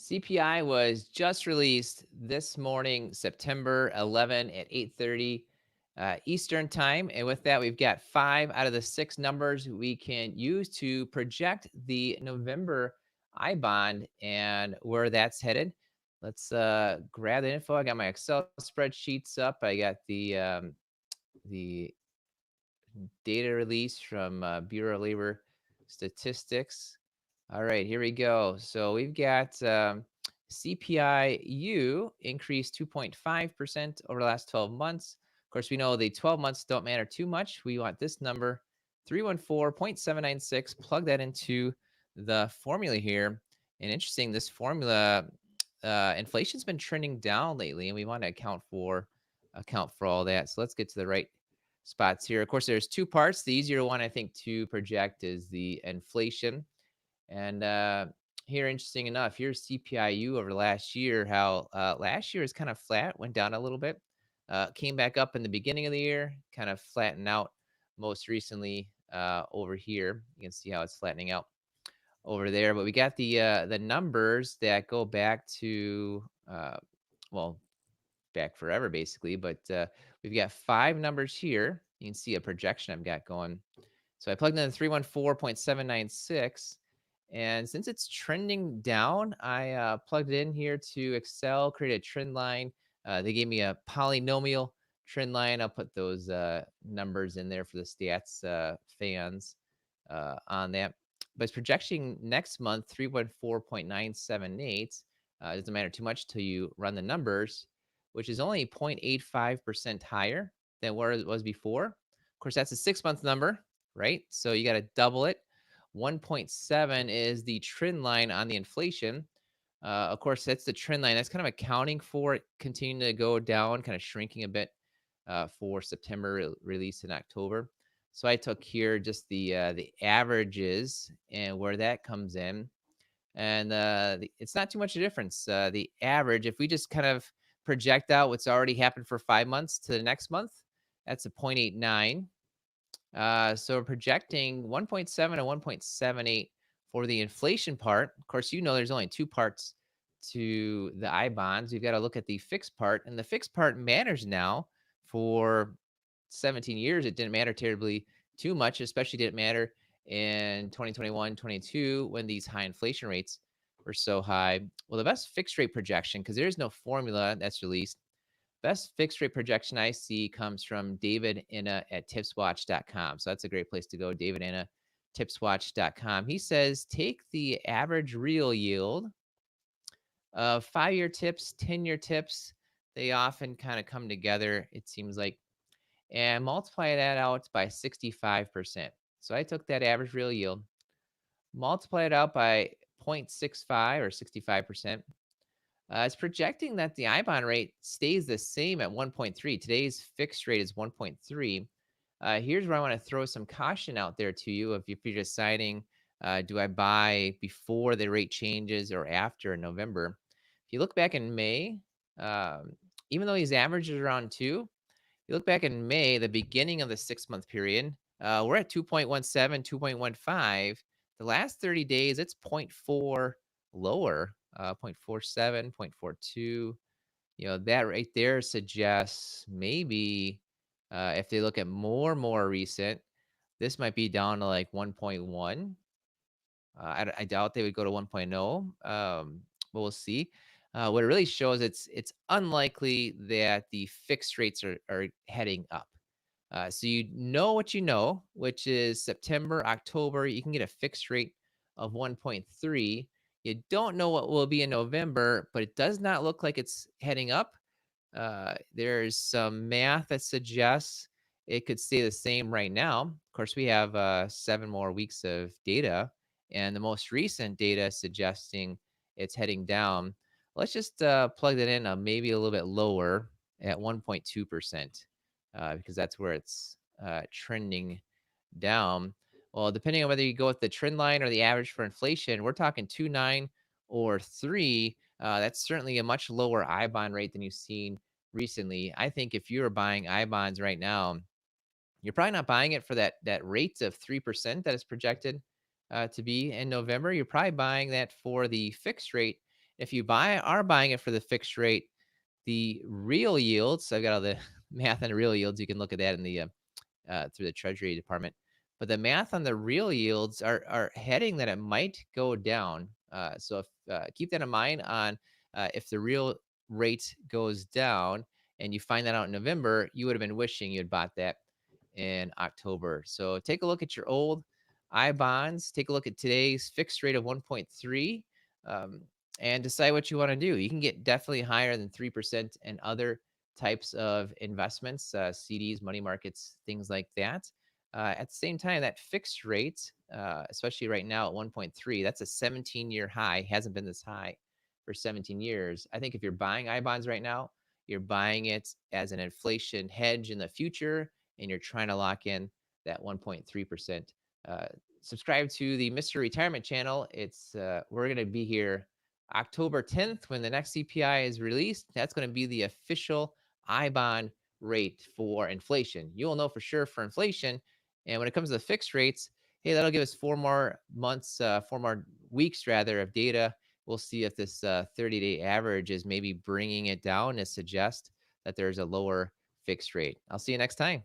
CPI was just released this morning, September 11 at 8:30 Eastern time. And with that, we've got 5 out of the 6 numbers we can use to project the November I bond and where that's headed. Let's grab the info. I got my Excel spreadsheets up. I got the data release from Bureau of Labor Statistics. All right, here we go. So we've got CPI-U increased 2.5% over the last 12 months. Of course, we know the 12 months don't matter too much. We want this number, 314.796. Plug that into the formula here. And interesting, this formula, inflation's been trending down lately, and we want to account for all that. So let's get to the right spots here. Of course, there's two parts. The easier one, I think, to project is the inflation. And here, interesting enough, here's CPIU over last year. How last year is kind of flat, went down a little bit, came back up in the beginning of the year, kind of flattened out most recently over here. You can see how it's flattening out over there. But we got the numbers that go back to well, back forever basically. But we've got 5 numbers here. You can see a projection I've got going. So I plugged in the 314.796. And since it's trending down, I plugged it in here to Excel, create a trend line. They gave me a polynomial trend line. I'll put those numbers in there for the stats fans on that. But it's projecting next month 314.978. Doesn't matter too much till you run the numbers, which is only 0.85% higher than where it was before. Of course, that's a 6-month number, right? So you got to double it. 1.7 is the trend line on the inflation. Of course, that's the trend line. That's kind of accounting for it continuing to go down, kind of shrinking a bit for September release in October. So I took here just the averages and where that comes in, and it's not too much of a difference. The average, if we just kind of project out what's already happened for 5 months to the next month, that's a 0.89. So we're projecting 1.7 and 1.78 for the inflation part. Of course, there's only 2 parts to the I bonds. You've got to look at the fixed part, and the fixed part matters now. For 17 years, it didn't matter terribly too much, especially didn't matter in 2021, 22 when these high inflation rates were so high. Well, the best fixed rate projection, because there is no formula that's released, best fixed rate projection I see comes from David Inna at tipswatch.com. So that's a great place to go. David Inna, tipswatch.com. He says take the average real yield of 5-year tips, 10-year tips. They often kind of come together, it seems like, and multiply that out by 65%. So I took that average real yield, multiply it out by 0.65 or 65%. It's projecting that the I bond rate stays the same at 1.3. Today's fixed rate is 1.3. Here's where I want to throw some caution out there to you. If you're deciding, do I buy before the rate changes or after in November? If you look back in May, even though these averages are around 2, you look back in May, the beginning of the 6-month period, we're at 2.17, 2.15. The last 30 days, it's zero point 0.4 lower, 0.47, 0.42. That right there suggests maybe if they look at more recent, this might be down to like 1.1. I doubt they would go to 1.0, but we'll see. What it really shows, it's unlikely that the fixed rates are heading up. So you know what you know, which is September, October, you can get a fixed rate of 1.3. You don't know what will be in November, but it does not look like it's heading up. There's some math that suggests it could stay the same right now. Of course, we have 7 more weeks of data, and the most recent data suggesting it's heading down. Let's just plug that in maybe a little bit lower at 1.2%, because that's where it's trending down. Well, depending on whether you go with the trend line or the average for inflation, we're talking 2.9 or 3. That's certainly a much lower I bond rate than you've seen recently. I think if you're buying I bonds right now, you're probably not buying it for that rate of 3% that is projected to be in November. You're probably buying that for the fixed rate If you are buying it for the fixed rate, the real yields, so I've got all the math on the real yields. You can look at that in the through the Treasury Department. But the math on the real yields are heading that it might go down. So if, keep that in mind on if the real rate goes down and you find that out in November, you would have been wishing you had bought that in October. So take a look at your old I bonds. Take a look at today's fixed rate of 1.3. Um, and decide what you want to do. You can get definitely higher than 3% in other types of investments, CDs, money markets, things like that. At the same time, that fixed rate, especially right now at 1.3, that's a 17-year high. Hasn't been this high for 17 years. I think if you're buying I bonds right now, you're buying it as an inflation hedge in the future, and you're trying to lock in that 1.3%. Uh, Subscribe to the Mr. Retirement channel. It's we're going to be here October 10th when the next CPI is released. That's going to be the official I bond rate for inflation. You'll know for sure for inflation. And when it comes to fixed rates, hey, that'll give us 4 more months, 4 more weeks rather of data. We'll see if this 30-day average is maybe bringing it down to suggest that there's a lower fixed rate. I'll see you next time.